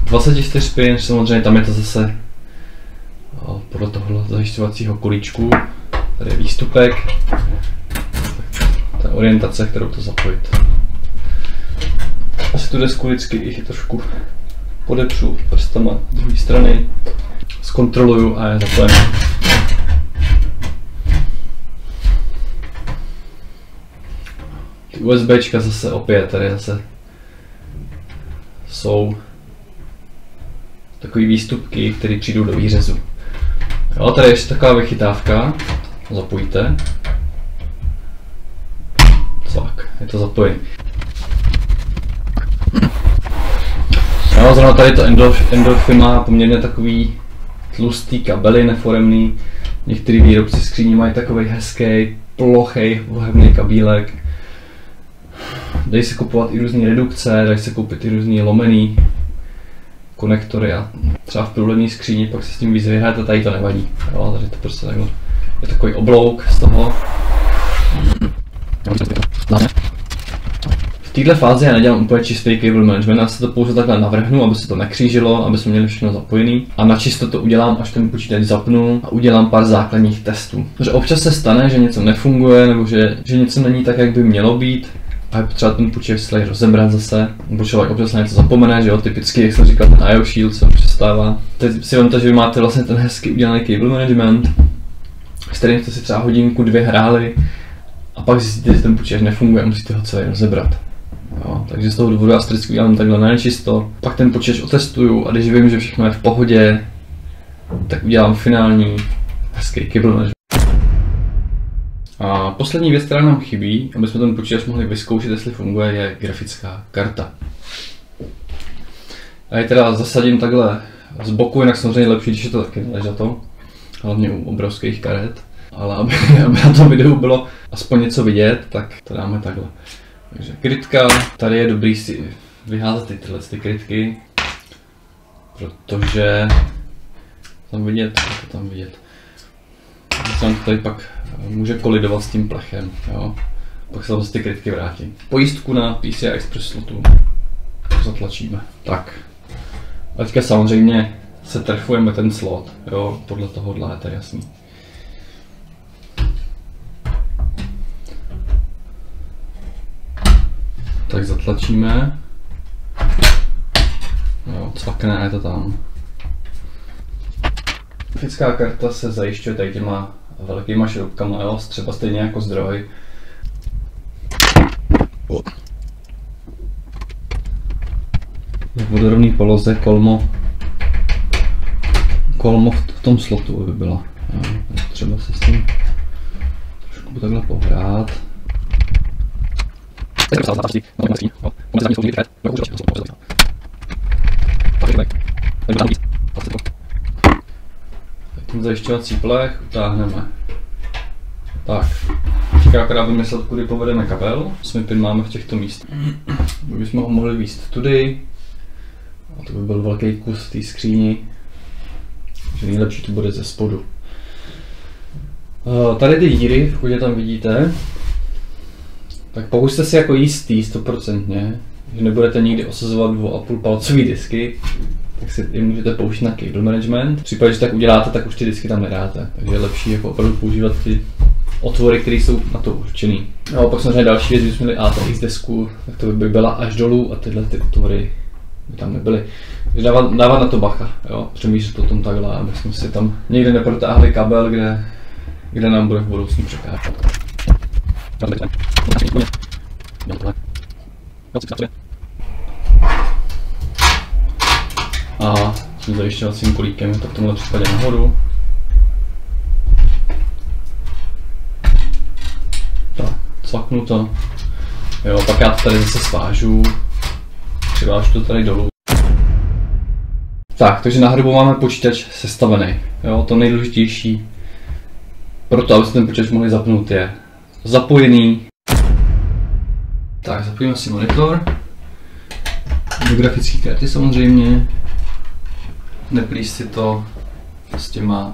Speaker 1: 24 pin, samozřejmě tam je to zase podle toho zajišťovacího kulíčku. Tady je výstupek, ta orientace, kterou to zapojit. Asi tu desku vždycky i trošku podepřu prstama z druhé strany, zkontroluju a je zapojená. Ty USBčka zase opět, tady zase jsou takové výstupky, které přijdou do výřezu. Jo, tady je ještě taková vychytávka, zapojíte. Tak, je to zapojené. Jo, zrovna tady to Endorphy má poměrně takový tlustý kabely, neforemný. Některý výrobci skříní mají takový hezký, plochý, ohebný kabílek. Dají se kupovat i různé redukce, dají se koupit i různé lomený konektory a třeba v průhledné skříni pak se s tím víc vyhráte, tady to nevadí. Jo, tady to prostě takhle. Je takový oblouk z toho. V této fázi já nedělám úplně čistý cable management, já se to pouze takhle navrhnu, aby se to nekřížilo, aby jsme měli všechno zapojený. A načisto to udělám, až ten počítač zapnu a udělám pár základních testů. Protože občas se stane, že něco nefunguje, nebo že něco není tak, jak by mělo být. A je potřeba ten počítač celý rozebrat zase, nebo člověk občas na něco zapomene, že jo, typicky, jak jsem říkal, ten IO Shield se přestává. Teď si vemte, že vy máte vlastně ten hezky udělaný cable management, s kterým jste si třeba hodinku, 2 hráli a pak zjistíte, že ten počítač nefunguje a musíte ho celý rozebrat. Jo, takže z toho důvodu já vždycky udělám takhle na nečisto, pak ten počítač otestuju a když vím, že všechno je v pohodě, tak udělám finální hezký cable management. A poslední věc, která nám chybí, aby jsme ten počítač mohli vyzkoušet, jestli funguje, je grafická karta. Já ji teda zasadím takhle z boku, jinak samozřejmě lepší, když je to taky neležato, hlavně u obrovských karet. Ale aby na tom videu bylo aspoň něco vidět, tak to dáme takhle. Takže krytka, tady je dobrý si vyházet tyhle krytky, protože tam vidět, to tam vidět. Se nám to tady pak může kolidovat s tím plechem, jo. Pak se zase ty krytky vrátí. Pojistku na PCI Express slotu zatlačíme. Tak. A teďka samozřejmě se trefujeme ten slot, jo, podle tohohle, to je jasný. Tak zatlačíme. Jo, cvakne a je to tam. Grafická karta se zajišťuje tady těma velkýma šroubkama, jo, třeba stejně jako zdroj. V vodorovné poloze kolmo v tom slotu by byla. Jo, třeba se s tím trošku takhle pohrát. Ten zajišťovací plech utáhneme. Tak, teďka akorát vymyslet, kudy povedeme kabel. 8 pin máme v těchto místech. Bychom ho mohli víct tudy. A to by byl velký kus v té skříni. Takže nejlepší to bude ze spodu. Tady ty díry, pokud je tam vidíte, tak pokud jste si jako jistý 100%, že nebudete nikdy osazovat 2,5 palcový disky, tak si je můžete použít na cable management. V případě, že tak uděláte, tak už ty disky tam nedáte. Takže je lepší jako opravdu používat ty otvory, které jsou na to určený. No a pak samozřejmě další věc, když jsme měli ATX desku, tak to by byla až dolů a tyhle ty otvory by tam nebyly. Takže dávat na to bacha, jo? Přemýšlet o tom takhle, aby jsme si tam někde neprotáhli kabel, kde nám bude v budoucnu překážet. A tím zajišťovacím kolíkem je to v tomhle případě nahoru. Tak, cvaknu to. Jo, pak já to tady zase svážu. Přivážu to tady dolů. Tak, takže na hrubo máme počítač sestavený. Jo, to nejdůležitější pro to, abyste ten počítač mohli zapnout, je zapojený. Tak, zapojíme si monitor. Do grafické karty samozřejmě. Neplíš si to s těma,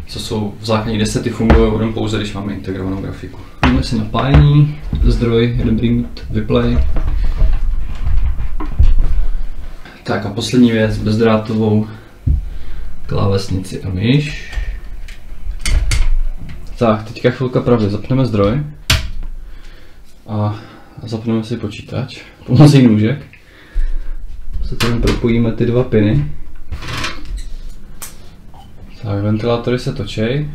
Speaker 1: co jsou v základní desety, fungují jenom pouze, když máme integrovanou grafiku. Máme si napájení, zdroj, reboot, vyplay. Tak a poslední věc, bezdrátovou klávesnici a myš. Tak, teďka chvilka pravdy, zapneme zdroj a zapneme si počítač pomocí nůžek. Se tam propojíme ty dva piny. Tak, ventilátory se točí.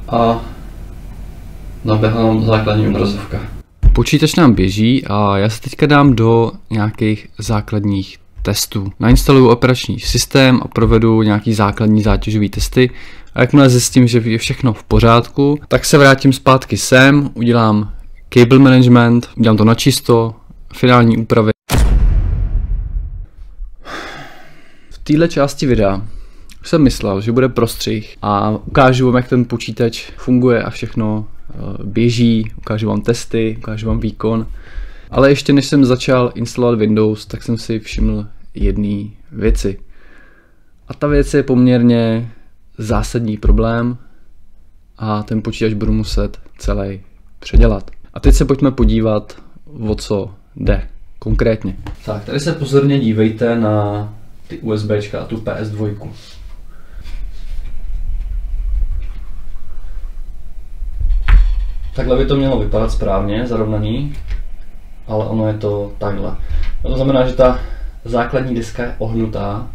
Speaker 1: A naběhla nám základní obrazovka. Počítač nám běží a já se teďka dám do nějakých základních testů. Nainstaluju operační systém a provedu nějaký základní zátěžové testy. A jakmile zjistím, že je všechno v pořádku, tak se vrátím zpátky sem, udělám cable management, udělám to na čisto, finální úpravy. V této části videa už jsem myslel, že bude prostřih a ukážu vám, jak ten počítač funguje a všechno běží, ukážu vám testy, ukážu vám výkon. Ale ještě než jsem začal instalovat Windows, tak jsem si všiml jedné věci. A ta věc je poměrně zásadní problém a ten počítač budu muset celý předělat. A teď se pojďme podívat, o co jde konkrétně. Tak, tady se pozorně dívejte na ty USBčka a tu PS2. Takhle by to mělo vypadat správně, zarovnaný, ale ono je to takhle. To znamená, že ta základní deska je ohnutá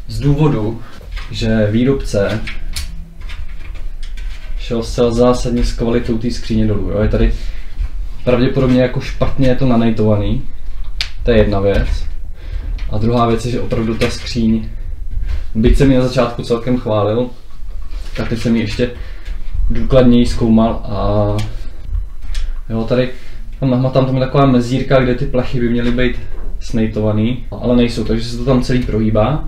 Speaker 1: z důvodu, že výrobce šel zcela zásadně s kvalitou té skříně dolů. Jo? Je tady pravděpodobně jako špatně je to nanejtovaný, to je jedna věc. A druhá věc je, že opravdu ta skříň, byť jsem ji na začátku celkem chválil, tak teď jsem ji ještě důkladněji zkoumal a jo, tady tam je taková mezírka, kde ty plechy by měly být snejtovaný, ale nejsou, takže se to tam celý prohýbá.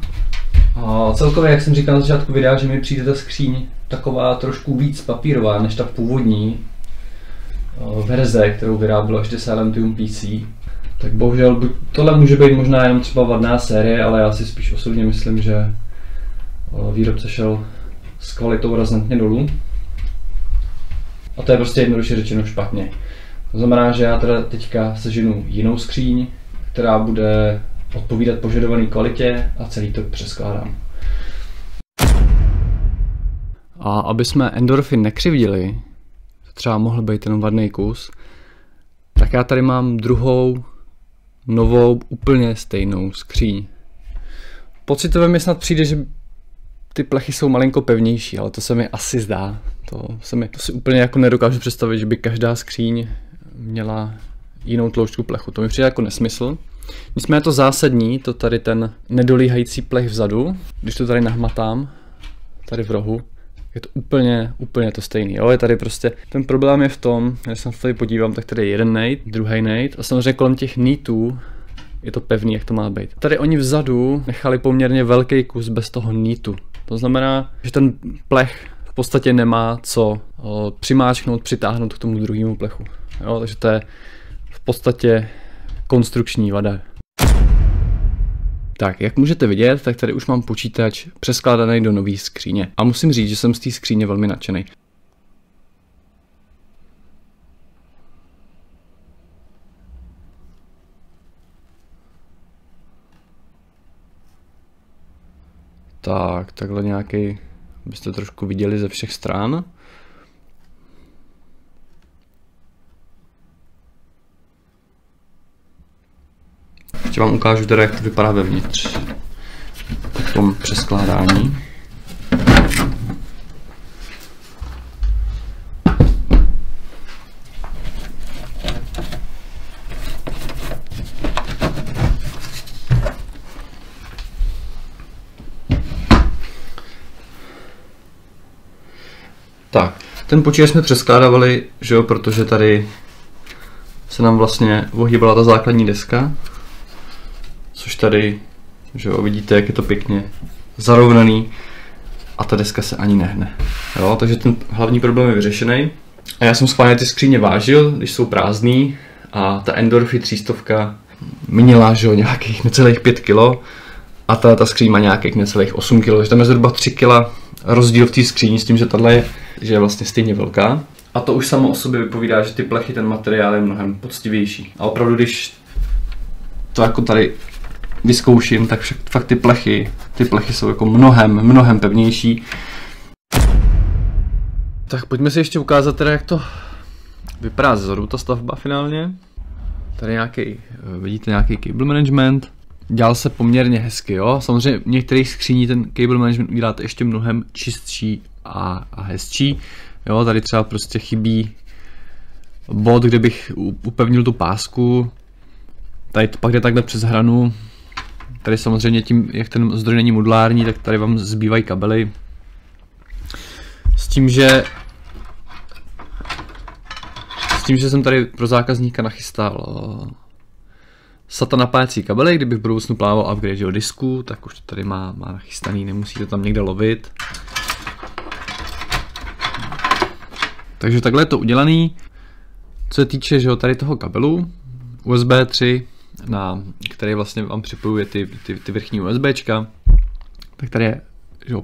Speaker 1: A celkově, jak jsem říkal na začátku videa, že mi přijde ta skříň taková trošku víc papírová než ta původní verze, kterou vyrábilo ještě Silentium PC. Tak bohužel tohle může být možná jenom třeba vadná série, ale já si spíš osobně myslím, že výrobce šel s kvalitou razantně dolů. A to je prostě jednoduše řečeno špatně. To znamená, že já teda teďka seženu jinou skříň, která bude odpovídat požadované kvalitě a celý to přeskládám. A aby jsme endorfin nekřivdili, to třeba mohl být jenom vadný kus, tak já tady mám druhou, novou, úplně stejnou skříň. Pocitově mi snad přijde, že ty plechy jsou malinko pevnější, ale to se mi asi zdá. To si úplně jako nedokážu představit, že by každá skříň měla jinou tloušťku plechu. To mi přijde jako nesmysl. Nicméně to zásadní, to tady ten nedolíhající plech vzadu, když to tady nahmatám, tady v rohu, je to úplně to stejný. Jo? Je tady prostě, ten problém je v tom, když se tady podívám, tak tady je jeden nate, druhý nate a samozřejmě kolem těch nítů je to pevný, jak to má být. Tady oni vzadu nechali poměrně velký kus bez toho nítu. To znamená, že ten plech v podstatě nemá co přimáčknout, přitáhnout k tomu druhému plechu. Jo? Takže to je v podstatě konstrukční vada. Tak, jak můžete vidět, tak tady už mám počítač přeskládaný do nové skříně. A musím říct, že jsem z té skříně velmi nadšený. Tak, takhle nějaký, abyste trošku viděli ze všech stran. Ještě vám ukážu teda, jak to vypadá vevnitř. V tom přeskládání. Tak, ten počítač jsme přeskládávali, že jo, protože tady se nám vlastně ohýbala ta základní deska. Což tady, že jo, vidíte, jak je to pěkně zarovnaný a ta deska se ani nehne. Jo, takže ten hlavní problém je vyřešený. A já jsem schválně ty skříně vážil, když jsou prázdný a ta Endorphy 300 měla, že jo, nějakých necelých 5 kg a ta skříň má nějakých necelých 8 kg, takže tam je zhruba 3 kg rozdíl v té skříni s tím, že tahle je, že je vlastně stejně velká. A to už samo o sobě vypovídá, že ty plechy, ten materiál je mnohem poctivější. A opravdu, když to jako tady vyzkouším, tak fakt ty plechy jsou jako mnohem pevnější. Tak pojďme si ještě ukázat teda, jak to vypadá zezadu, ta stavba finálně. Tady nějaký, vidíte, nějaký cable management. Dělal se poměrně hezky, jo. Samozřejmě v některých skříní ten cable management uděláte ještě mnohem čistší a hezčí. Jo, tady třeba prostě chybí bod, kde bych upevnil tu pásku. Tady to pak jde takhle přes hranu. Tady samozřejmě tím, jak ten zdroj není modulární, tak tady vám zbývají kabely. S tím, že jsem tady pro zákazníka nachystal SATA napájecí kabely, kdybych v budoucnu plánoval upgrade do disku, tak už to tady má nachystaný, nemusíte tam někde lovit. Takže takhle je to udělaný. Co se týče, že tady toho kabelu USB 3, který vlastně vám připojuje ty vrchní USBčka, tak tady je, že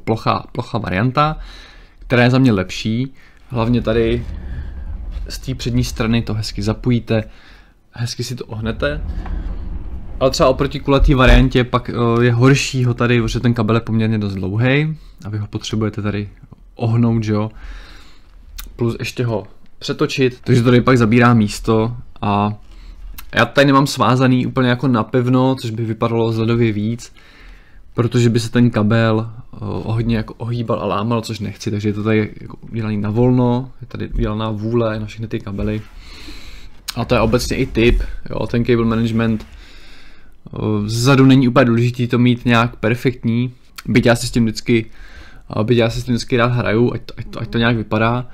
Speaker 1: plochá varianta, která je za mě lepší. Hlavně tady z té přední strany to hezky zapojíte, hezky si to ohnete. Ale třeba oproti kulatý variantě pak je horší ho tady, protože ten kabel je poměrně dost dlouhý a vy ho potřebujete tady ohnout, že jo. Plus ještě ho přetočit, takže to tady pak zabírá místo a já tady nemám svázaný úplně jako napevno, což by vypadalo vzhledově víc, protože by se ten kabel hodně jako ohýbal a lámal, což nechci, takže je to tady jako udělaný na volno, je tady udělaná vůle na všechny ty kabely. A to je obecně i tip, jo, ten cable management zezadu není úplně důležitý to mít nějak perfektní, byť já si s tím vždycky rád hraju, ať to nějak vypadá.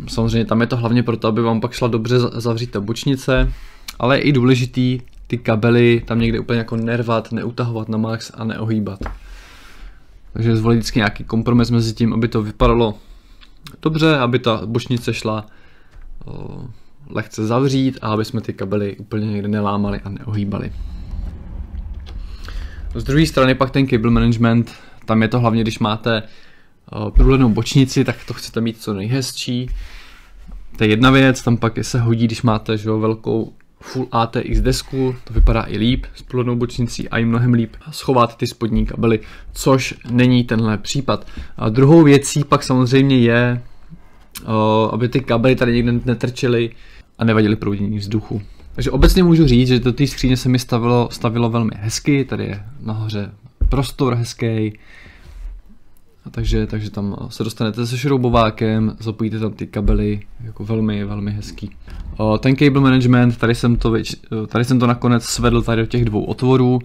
Speaker 1: Samozřejmě tam je to hlavně proto, aby vám pak šla dobře zavřít ta bočnice, ale je i důležitý ty kabely tam někde úplně jako nervat, neutahovat na max a neohýbat. Takže zvolit vždycky nějaký kompromis mezi tím, aby to vypadalo dobře, aby ta bočnice šla lehce zavřít a aby jsme ty kabely úplně někde nelámali a neohýbali. Z druhé strany pak ten cable management, tam je to hlavně, když máte průhlednou bočnici, tak to chcete mít co nejhezčí. To je jedna věc, tam pak se hodí, když máte že jo, velkou Full ATX desku, to vypadá i líp s plodnou bočnicí a i mnohem líp schováte ty spodní kabely, což není tenhle případ. A druhou věcí pak samozřejmě je, aby ty kabely tady někde netrčely a nevadily proudění vzduchu. Takže obecně můžu říct, že do té skříně se mi stavilo velmi hezky, tady je nahoře prostor hezký, takže tam se dostanete se šroubovákem, zapojíte tam ty kabely, jako velmi hezký. Ten cable management, tady jsem to nakonec svedl tady do těch 2 otvorů,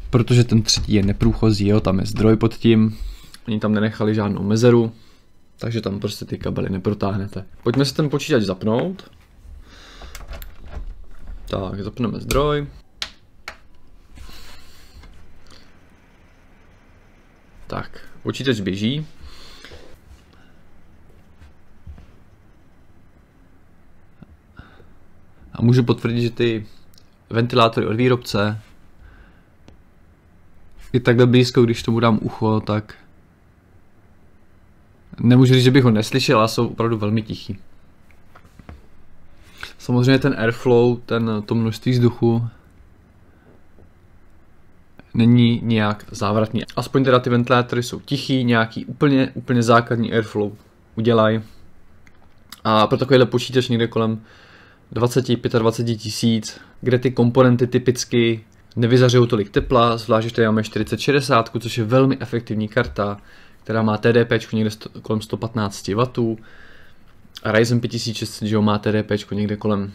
Speaker 1: protože ten třetí je neprůchozí, jo, tam je zdroj pod tím, oni tam nenechali žádnou mezeru, takže tam prostě ty kabely neprotáhnete. Pojďme si ten počítač zapnout. Tak, zapneme zdroj. Tak, počítač běží. A můžu potvrdit, že ty ventilátory od výrobce je takhle blízko, když tomu dám ucho, tak nemůžu říct, že bych ho neslyšel, ale jsou opravdu velmi tichý. Samozřejmě ten airflow, to množství vzduchu není nějak závratný. Aspoň teda ty ventilátory jsou tichý, nějaký úplně základní airflow udělají. A pro takovýhle počítač někde kolem 20-25 tisíc, kde ty komponenty typicky nevyzařují tolik tepla, zvlášť, že tady máme 4060, což je velmi efektivní karta, která má TDP někde kolem 115 W. A Ryzen 5600 má TDP někde kolem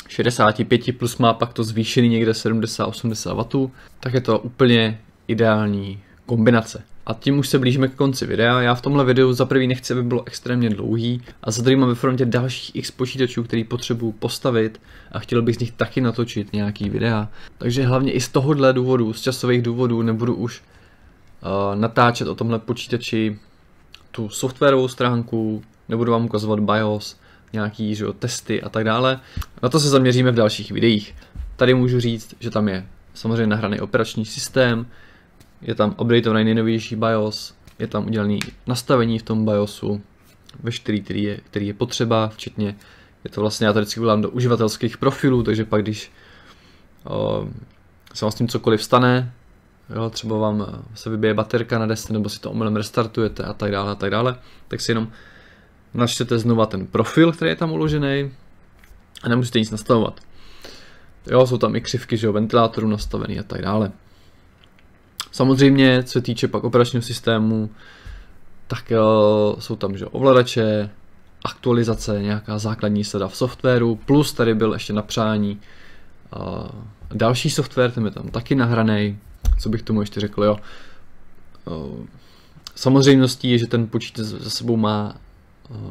Speaker 1: 65, plus má pak to zvýšený někde 70-80 W, tak je to úplně ideální kombinace. A tím už se blížíme k konci videa. Já v tomhle videu za prvý nechci, aby bylo extrémně dlouhý, a za druhý mám ve frontě dalších x počítačů, který potřebuji postavit a chtěl bych z nich taky natočit nějaký videa. Takže hlavně i z tohohle důvodu, z časových důvodů, nebudu už natáčet o tomhle počítači tu softwarovou stránku, nebudu vám ukazovat BIOS, nějaký testy a tak dále. Na to se zaměříme v dalších videích. Tady můžu říct, že tam je samozřejmě nahraný operační systém, je tam updateovaný nejnovější BIOS, je tam udělané nastavení v tom BIOSu, veškerý, který je potřeba, včetně, je to vlastně, já tady vždycky udělám do uživatelských profilů, takže pak když se vám s tím cokoliv stane, jo, třeba vám se vybije baterka na desce, nebo si to omylem restartujete a tak dále, tak si jenom načtete znova ten profil, který je tam uložený, a nemusíte nic nastavovat. Jo, jsou tam i křivky, že jo, ventilátorů nastavený a tak dále. Samozřejmě, co se týče pak operačního systému, tak jsou tam, že ovladače, aktualizace, nějaká základní sada v softwaru, plus tady byl ještě na přání další software, ten je tam taky nahraný. Co bych tomu ještě řekl, jo. Samozřejmostí je, že ten počítač za sebou má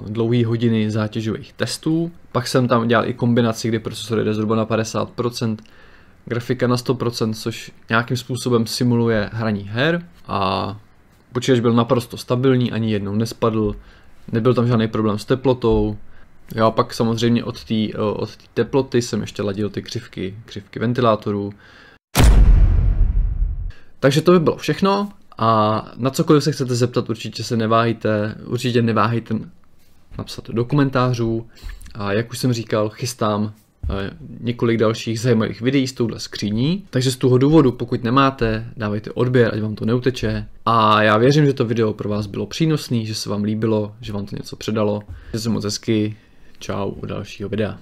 Speaker 1: dlouhé hodiny zátěžových testů. Pak jsem tam dělal i kombinaci, kdy procesor jde zhruba na 50%, grafika na 100%, což nějakým způsobem simuluje hraní her. A počítač byl naprosto stabilní, ani jednou nespadl, nebyl tam žádný problém s teplotou. Já pak samozřejmě od té teploty jsem ještě ladil ty křivky ventilátorů. Takže to by bylo všechno, a na cokoliv se chcete zeptat, určitě neváhejte napsat do komentářů. A jak už jsem říkal, chystám několik dalších zajímavých videí s touhle skříní, takže z toho důvodu, pokud nemáte, dávejte odběr, ať vám to neuteče. A já věřím, že to video pro vás bylo přínosné, že se vám líbilo, že vám to něco předalo. Že se moc hezky, čau u dalšího videa.